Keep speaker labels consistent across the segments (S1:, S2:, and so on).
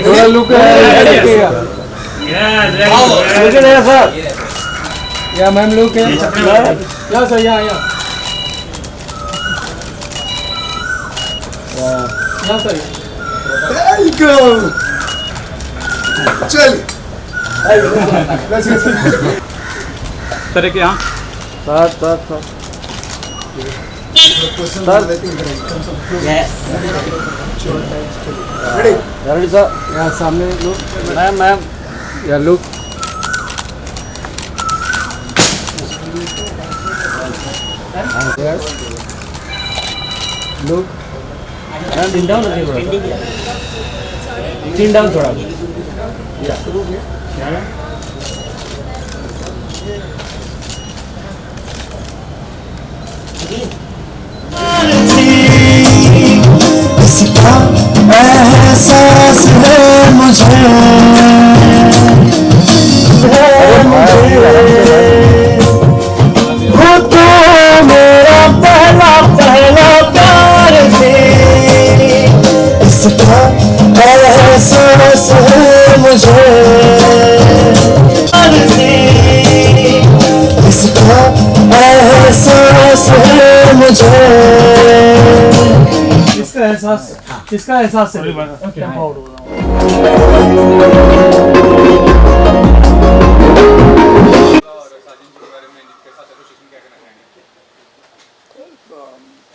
S1: थोड़ा look sir या ma'am look या सर या सर
S2: चल
S1: तरह के यहाँ सर रेडी सर यहाँ सामने लुक मैम या look look Chin down chin down थोड़ा
S2: एहसास है मुझे वो तो मेरा पहला प्यार थे इसका एहसास है मुझे इसका एहसास है मुझे
S1: इसका एहसास है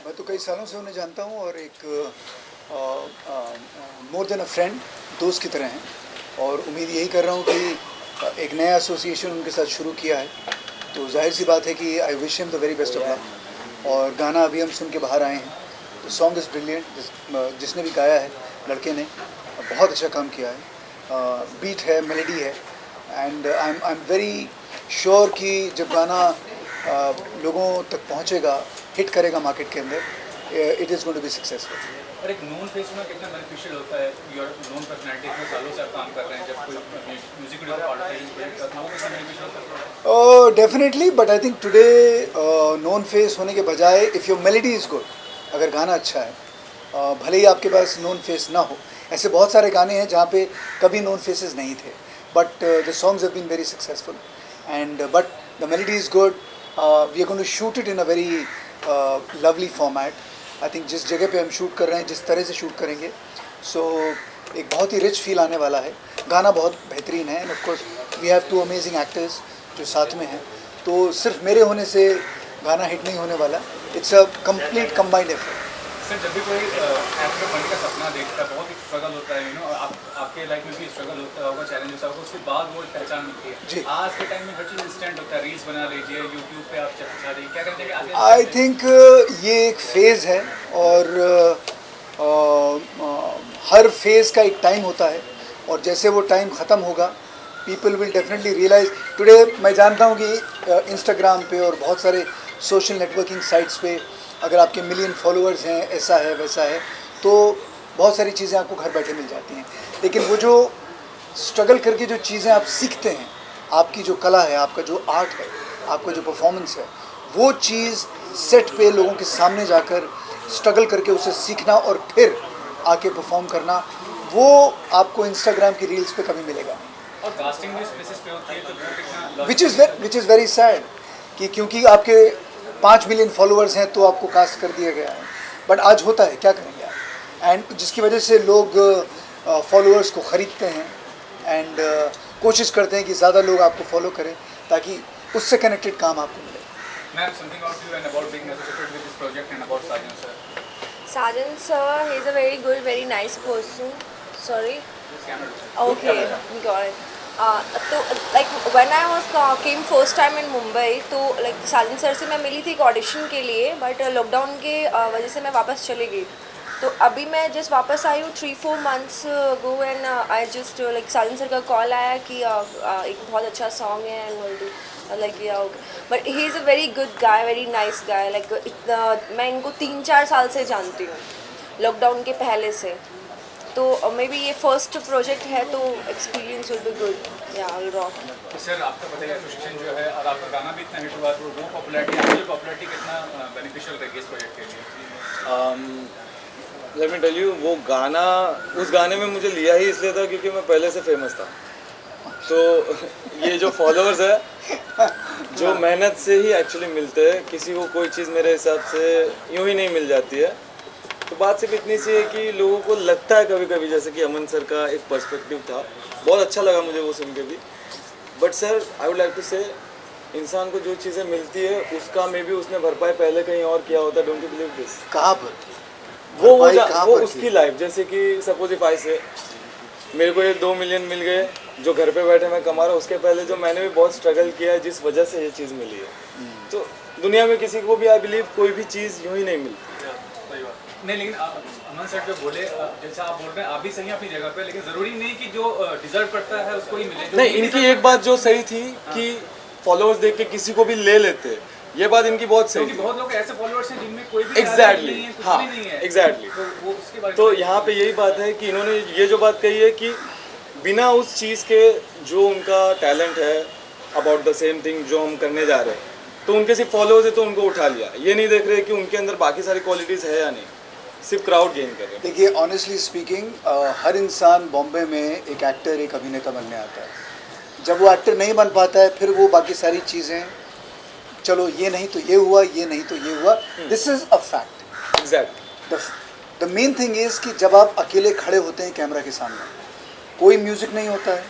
S2: मैं तो कई सालों से उन्हें जानता हूँ और एक मोर देन अ फ्रेंड दोस्त की तरह हैं और उम्मीद यही कर रहा हूँ कि एक नया एसोसिएशन उनके साथ शुरू किया है तो जाहिर सी बात है कि I wish him the very best of luck और गाना अभी हम सुन के बाहर आए हैं तो सॉन्ग इज़ ब्रिलियंट जिसने भी गाया है लड़के ने बहुत अच्छा काम किया है बीट है मेलोडी है and I am very sure कि जब गाना लोगों तक पहुंचेगा हिट करेगा मार्केट के अंदर it is going to be successful.
S3: और एक नोन फेस होना कितना बेनिफिशियल होता है योर नोन पर्सनैलिटी में सालों से आप काम कर रहे हैं जब कोई म्यूजिक वीडियो का पार्टिसिपेट करता है वो कितना बेनिफिशियल होता है?
S2: Definitely but I think today known face होने के बजाय if your melody is good अगर गाना अच्छा है भले ही आपके पास नोन फेस ना हो ऐसे बहुत सारे गाने हैं जहाँ पे कभी नोन फेसेस नहीं थे but the songs have been very successful and but the melody is good we are going to shoot it in a very lovely format I think जिस जगह पे हम शूट कर रहे हैं जिस तरह से शूट करेंगे सो एक बहुत ही रिच फील आने वाला है गाना बहुत बेहतरीन है and of course we have two amazing actors जो साथ में हैं तो सिर्फ मेरे होने से गाना हिट नहीं होने वाला it's a complete combined effort.
S3: Sir जब भी कोई एक्टर बनने का सपना देखता है बहुत ही स्ट्रगल होता है आपके लाइफ में भी स्ट्रगल होता होगा चैलेंज होता होगा उसके बाद वो पहचान मिलती है जी आज के टाइम में हर चीज़ इंस्टेंट होता है रील्स बना लीजिए यूट्यूब पे आप चला रही क्या करते हैं
S2: आई थिंक ये एक फेज़ है और हर फेज़ का एक टाइम होता है और जैसे वो टाइम ख़त्म होगा people will definitely realise today मैं जानता हूँ कि इंस्टाग्राम पे और बहुत सारे सोशल नेटवर्किंग साइट्स पे अगर आपके मिलियन फॉलोअर्स हैं ऐसा है वैसा है तो बहुत सारी चीज़ें आपको घर बैठे मिल जाती हैं लेकिन वो जो स्ट्रगल करके जो चीज़ें आप सीखते हैं आपकी जो कला है आपका जो आर्ट है आपका जो परफॉर्मेंस है वो चीज़ सेट पे लोगों के सामने जाकर स्ट्रगल करके उसे सीखना और फिर आके परफॉर्म करना वो आपको इंस्टाग्राम की रील्स पे कभी मिलेगा नहीं
S3: और कास्टिंग भी स्पेसिस पे होती है तो वो कितना
S2: विच इज़ वेरी सैड कि क्योंकि आपके 5 मिलियन फॉलोअर्स हैं तो आपको कास्ट कर दिया गया है बट आज होता है क्या करेंगे आप एंड जिसकी वजह से लोग फॉलोअर्स को ख़रीदते हैं एंड कोशिश करते हैं कि ज़्यादा लोग आपको फॉलो करें ताकि उससे कनेक्टेड काम आपको मिले।
S3: Ma'am, something about you and about being associated with this project and about Sajan sir.
S4: Sajan sir, he's a very good, very nice person. Sorry. Okay, got it. तो like when I was came first time in Mumbai तो like Sajan sir से मैं मिली थी एक audition के लिए but lockdown के वजह से मैं वापस चली गई तो अभी मैं जस्ट वापस आई हूँ 3-4 months go and I just like Sajan sir का कॉल आया कि एक बहुत अच्छा सॉन्ग है एंड विल डू लाइक या okay but he is a very good guy very nice guy like मैं इनको 3-4 साल से जानती हूँ लॉकडाउन के पहले से तो मे बी ये फर्स्ट प्रोजेक्ट है तो एक्सपीरियंस विल बी गुड या विल रॉक।
S3: सर आपका बताइए एसोसिएशन जो है और आपका गाना भी इतना हिट हुआ तो वो पॉपुलैरिटी कितना बेनिफिशियल रहेगी इस प्रोजेक्ट के लिए?
S5: लेट मी टेल यू, वो गाना, उस गाने में मुझे लिया ही इसलिए था क्योंकि मैं पहले से फेमस था। तो ये जो फॉलोअर्स है, जो मेहनत से ही एक्चुअली मिलते हैं, किसी को कोई चीज़ मेरे हिसाब से यूं ही नहीं मिल जाती है। तो बात सिर्फ इतनी सी है कि लोगों को लगता है कभी कभी, जैसे कि अमन सर का एक पर्सपेक्टिव था, बहुत अच्छा लगा मुझे वो सुन के भी। But sir I would like to say, इंसान को जो चीज़ें मिलती है उसका मे बी उसने भरपाई पहले कहीं और किया होता। Don't you believe this?
S2: कहाँ पर?
S5: वो
S2: कहाँ पर
S5: उसकी लाइफ, जैसे कि सपोज इफ आई से मेरे को ये 2 मिलियन मिल गए जो घर पे बैठे मैं कमा रहा हूँ, उसके पहले जो मैंने भी बहुत स्ट्रगल किया है जिस वजह से ये चीज़ मिली है। तो दुनिया में किसी को भी आई बिलीव कोई भी चीज़ यूँ ही नहीं मिलती।
S3: नहीं, लेकिन अमन सर जो बोले, जैसा आप बोल रहे हैं, आप भी सही हैं अपनी जगह पे, लेकिन ज़रूरी नहीं कि जो डिजर्व करता है उसको ही मिले।
S5: नहीं, इनकी एक बात जो सही थी कि फॉलोअर्स देख के किसी को भी ले लेते, ये बात इनकी बहुत सही
S3: क्योंकि
S5: थी।
S3: बहुत लोग ऐसे फॉलोअर्स हैं जिनमें कोई भी
S5: एग्जैक्टली,
S3: नहीं है, कुछ
S5: हाँ
S3: भी नहीं है।
S5: एग्जैक्टली।
S3: तो वो उसके बारे में
S5: तो यहाँ पे यही बात है कि इन्होंने ये जो बात कही है कि बिना उस चीज़ के जो उनका टैलेंट है अबाउट द सेम थिंग जो हम करने जा रहे हैं, तो उनके सिर्फ फॉलोअर्स है तो उनको उठा लिया। ये नहीं देख रहे कि उनके अंदर बाकी सारी क्वालिटीज़ है या नहीं, सिर्फ क्राउड गेन कर रहे हैं।
S2: देखिए, ऑनेस्टली स्पीकिंग, हर इंसान बॉम्बे में एक एक्टर, एक अभिनेता बनने आता है। जब वो एक्टर नहीं बन पाता है, फिर वो बाकी सारी चीज़ें, चलो ये नहीं तो ये हुआ, ये नहीं तो ये हुआ, this is a fact.
S5: Exactly.
S2: The main thing is कि जब आप अकेले खड़े होते हैं कैमरा के सामने, कोई म्यूज़िक नहीं होता है,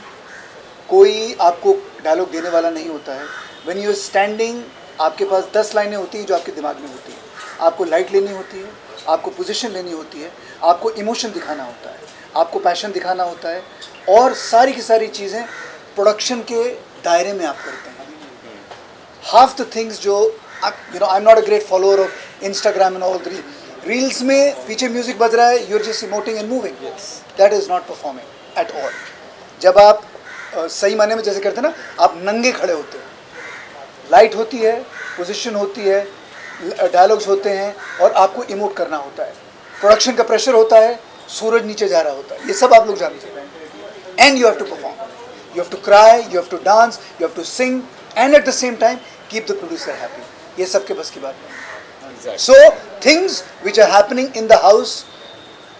S2: कोई आपको डायलॉग देने वाला नहीं होता है। व्हेन यू आर स्टैंडिंग, आपके पास 10 लाइनें होती हैं जो आपके दिमाग में होती हैं। आपको लाइट लेनी होती है, आपको पोजीशन लेनी होती है, आपको इमोशन दिखाना होता है, आपको पैशन दिखाना होता है, और सारी की सारी चीज़ें प्रोडक्शन के दायरे में आप करते हैं। हाफ द थिंग्स जो I am not a great follower of Instagram and all the reels में पीछे म्यूजिक बज रहा है, you are just emoting and moving, that is not performing at all. जब आप सही मायने में जैसे करते हैं ना, आप नंगे खड़े होते हैं, लाइट होती है, पोजीशन होती है, डायलॉग्स होते हैं, और आपको इमोट करना होता है। प्रोडक्शन का प्रेशर होता है, सूरज नीचे जा रहा होता है, ये सब आप लोग जानते हैं। And you have to perform, you have to cry, you have to dance, you have to sing, and at the same time keep the producer happy. ये सबके बस की बात नहीं। So things which are happening in the house,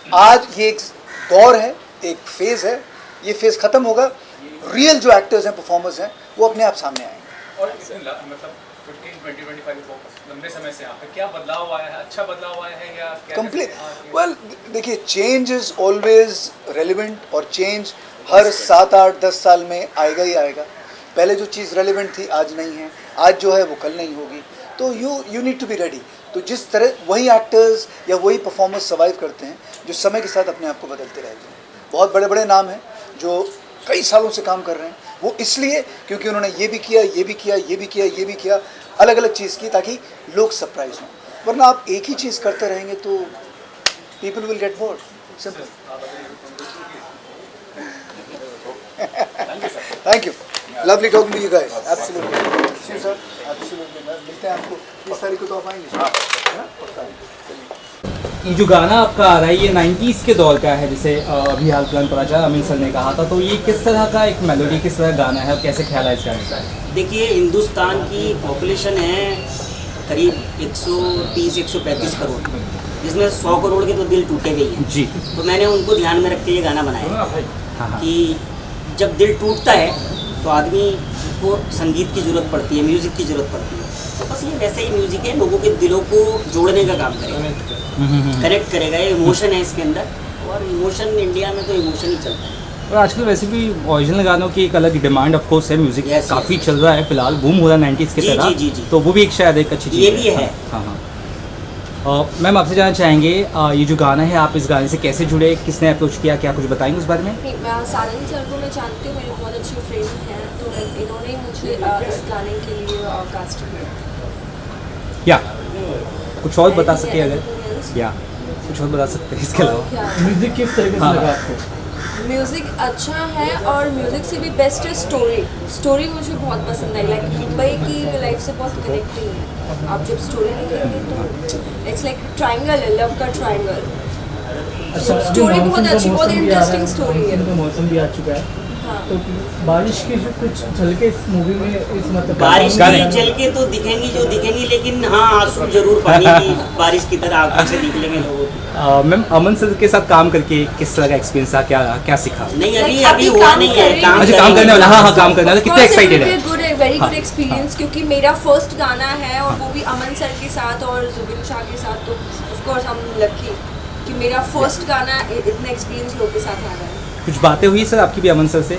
S2: आज ये एक दौर है, एक फेज़ है, ये फेज़ ख़त्म होगा। रियल जो एक्टर्स हैं, परफॉर्मर्स हैं, वो अपने आप सामने आएंगे।
S3: और मतलब 15, 20, 25 लंबे समय से यहाँ पे क्या बदलाव आया है? अच्छा बदलाव आया है या
S2: कंप्लीट? वेल, देखिए, चेंज इज़ ऑलवेज रेलिवेंट, और चेंज हर 7, 8, 10 साल में आएगा ही आएगा। पहले जो चीज़ रेलिवेंट थी आज नहीं है, आज जो है वो कल नहीं होगी। तो you need to be ready. तो जिस तरह वही एक्टर्स या वही परफॉर्मर्स सर्वाइव करते हैं जो समय के साथ अपने आप को बदलते रहते हैं। बहुत बड़े बड़े नाम हैं जो कई सालों से काम कर रहे हैं, वो इसलिए क्योंकि उन्होंने ये भी किया, ये भी किया, ये भी किया, ये भी किया, अलग अलग चीज़ की, ताकि लोग सरप्राइज हों। वरना आप एक ही चीज़ करते रहेंगे तो people will get bored, simple. Thank you, lovely talking to you guys, absolutely sir, absolutely. मिलते हैं आपको 30 तारीख को, तो आप आएंगे? हाँ, पक्का।
S6: ये जो गाना आपका आ रहा है, ये 90s के दौर का है, जैसे अभी हाल फिलहाल पता चला अमीन सर ने कहा था। तो ये किस तरह का एक मेलोडी, किस तरह गाना है और कैसे ख्याल है इस गाने का?
S7: देखिए, हिंदुस्तान की पॉपुलेशन है करीब 130-135 करोड़, जिसमें 100 करोड़ के तो दिल टूटे हुए हैं
S6: जी।
S7: तो मैंने उनको ध्यान में रख के ये गाना बनाया कि जब दिल टूटता है तो आदमी को संगीत की ज़रूरत पड़ती है, म्यूज़िक की ज़रूरत पड़ती है। तो बस ये वैसे ही म्यूज़िक है, लोगों के दिलों को जोड़ने का काम करेगा, कनेक्ट करेगा। ये इमोशन है इसके अंदर, और इमोशन इंडिया में तो इमोशन ही चलता है।
S6: और आजकल वैसे भी ओरिजिनल गानों की एक अलग डिमांड ऑफ कोर्स है, म्यूजिक
S7: Yes,
S6: काफ़ी
S7: yes.
S6: चल रहा है फिलहाल, बूम हो रहा है 90s की
S7: जी,
S6: तरह।
S7: जी, जी, जी।
S6: तो वो भी एक शायद एक अच्छी चीज़
S7: ये भी है।
S6: हाँ हाँ। मैम, आपसे जानना चाहेंगे ये जो गाना है, आप इस गाने से कैसे जुड़े, किसने अप्रोच किया, क्या कुछ बताएंगे उस बारे में?
S4: नहीं, मैं सालन सर को मैं जानती हूँ, मेरे बहुत अच्छे फ्रेंड हैं, तो इन्होंने ही मुझे इस गाने के लिए कास्ट किया।
S6: या कुछ और बता सके अगर, या कुछ और बता सकते हैं इसके अलावा?
S1: म्यूजिक किस तरीके से लगा आपको?
S4: म्यूज़िक अच्छा है, और म्यूज़िक से भी बेस्ट है स्टोरी। स्टोरी मुझे बहुत पसंद आई, लाइक मुंबई की लाइफ से बहुत कनेक्टिंग है। आप जब स्टोरी लिखेंगे तो इट्स लाइक ट्रायंगल है, लव का ट्रायंगल।
S1: अच्छा,
S4: स्टोरी बहुत अच्छी, बहुत इंटरेस्टिंग स्टोरी है।
S1: मौसम भी आ चुका है,
S8: तो बारिश की जो कुछ झलके इस मूवी में इस मतलब
S7: बारिश
S6: गाने।
S7: की झलके तो दिखेंगी जो दिखेंगी, लेकिन हाँ आंसू जरूर पानी की बारिश की तरह आंखों से निकलेंगे लोगों की।
S6: मैम अमन सर के साथ काम करके किस तरह का एक्सपीरियंस था, क्या क्या सीखा?
S7: नहीं
S4: Like,
S7: अभी
S4: अभी
S7: हुआ
S4: काम
S7: नहीं है,
S4: करेंगे।
S7: काम
S6: अच्छा काम करने वाला, हाँ हाँ काम करने वाला, कितने एक्साइटेड है?
S4: वेरी
S6: हाँ,
S4: गुड एक्सपीरियंस, क्योंकि मेरा फर्स्ट गाना है और वो भी अमन सर के साथ और जुबिन शाह के साथ, तो ऑफ कोर्स हम लकी कि मेरा फर्स्ट गाना इतने एक्सपीरियंस लोग के साथ आ रहा है।
S6: कुछ बातें हुई सर आपकी भी अमन सर से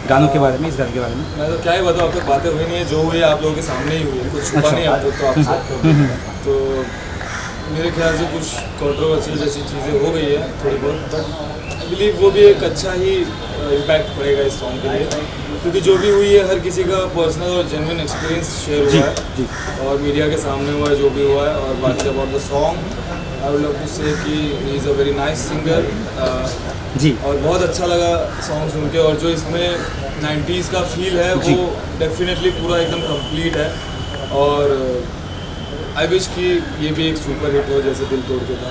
S6: गानों के बारे में, इस गाने के बारे में?
S5: मैं तो क्या ही बताऊँ, अब तक बातें हुई नहीं है, जो हुई है आप लोगों के सामने ही हुई है, कुछ छुपा नहीं है अब तक तो आपसे। तो मेरे ख्याल से कुछ कंट्रोवर्शियल जैसी चीज़ें हो गई है थोड़ी बहुत, बट आई बिलीव वो भी एक अच्छा ही इम्पैक्ट पड़ेगा इस सॉन्ग के लिए, क्योंकि जो भी हुई है हर किसी का पर्सनल और जेन्युइन एक्सपीरियंस शेयर हुआ है और मीडिया के सामने हुआ है जो भी हुआ है। और बाकी about the song I would love to say कि he is a very nice singer
S6: ji.
S5: और बहुत अच्छा लगा सॉन्ग सुन के, और जो इसमें 90s का फील है वो डेफिनेटली पूरा एकदम कंप्लीट है। और आई विश कि ये भी एक सुपर हिट हो जैसे दिल तोड़ के था।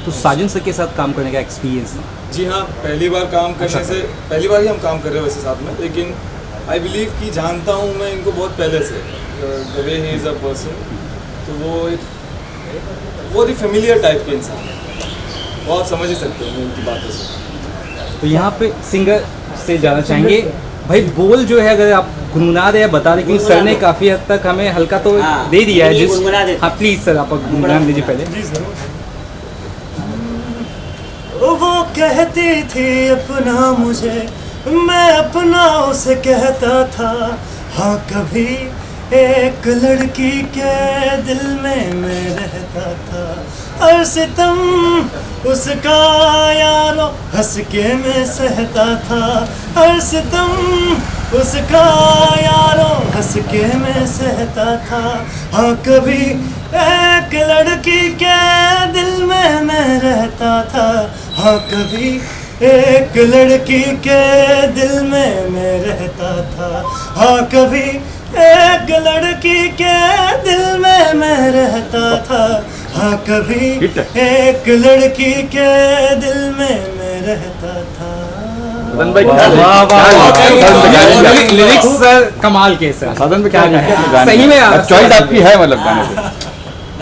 S6: तो साजन सर के साथ काम करने का एक्सपीरियंस?
S5: जी हाँ, पहली बार काम करने से पहली बार ही हम काम कर रहे हैं वैसे साथ में, लेकिन आई बिलीव कि जानता हूँ मैं इनको बहुत पहले से, the way he is a person, तो वो एक बहुत ही फेमिलियर टाइप के इंसान है, वो आप समझ ही सकते हैं उनकी बातों से।
S6: तो यहाँ पे सिंगर से जाना चाहेंगे भाई, बोल जो है अगर आप गुनगुना रहे हैं बता रहे, क्योंकि सर ने काफ़ी हद तक हमें हल्का तो
S7: हाँ,
S6: दे दिया है
S7: ये गुनगुना देते।
S6: हाँ प्लीज़ सर आप गुनगुना दीजिए पहले।
S9: वो कहती थी अपना मुझे, मैं अपना उसे कहता था। हाँ कभी एक लड़की के दिल में मैं रहता था, हर सितम उसका यारो हंस के मैं सहता था, हर सितम उसका यारो हंस के मैं सहता था। हाँ कभी एक लड़की के दिल में मैं रहता था, हाँ कभी एक लड़की के दिल में मैं रहता था, हाँ कभी एक लड़की के दिल में मैं रहता था, हाँ कभी एक लड़की के दिल में मैं रहता था।
S6: वाह वाह, लिरिक्स सर कमाल के सर,
S1: साधन पे क्या
S6: सही में यार
S1: चॉइस आपकी है मतलब गाने पे?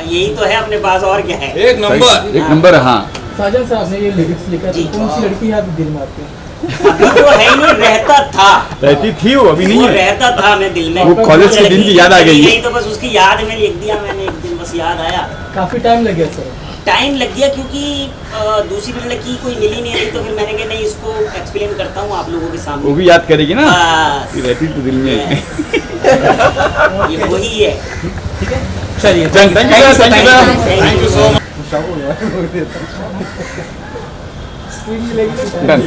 S7: यही तो है अपने पास, और क्या है।
S5: एक नंबर
S1: एक नंबर। हाँ
S8: साजन साहब ने ये लिरिक्स लिखा था, कौन सी लड़की है आपके दिल में आपके?
S7: अभी तो है ही नहीं, रहता था,
S1: रहती थी वो, अभी नहीं
S7: वो
S1: है।
S7: रहता था मैं दिल में।
S1: वो कॉलेज के दिन की याद आ गई है।
S7: नहीं तो बस उसकी याद में लिख दिया मैंने, एक दिन बस याद आया।
S8: काफी टाइम लग गया सर।
S7: टाइम लग गया क्योंकि दूसरी लड़की कोई मिली नहीं रही, तो फिर मैंने कहा नहीं इसको एक्सप्लेन करता हूँ आप लोगों के
S1: वो
S7: सामने।
S1: भी याद करेगी ना,
S7: बस,
S1: रहती तो दिल में।
S7: ये वही है।
S6: चलिए
S1: thank you sir,
S5: thank you so much.
S8: Screen मिलेगी तो
S1: डन।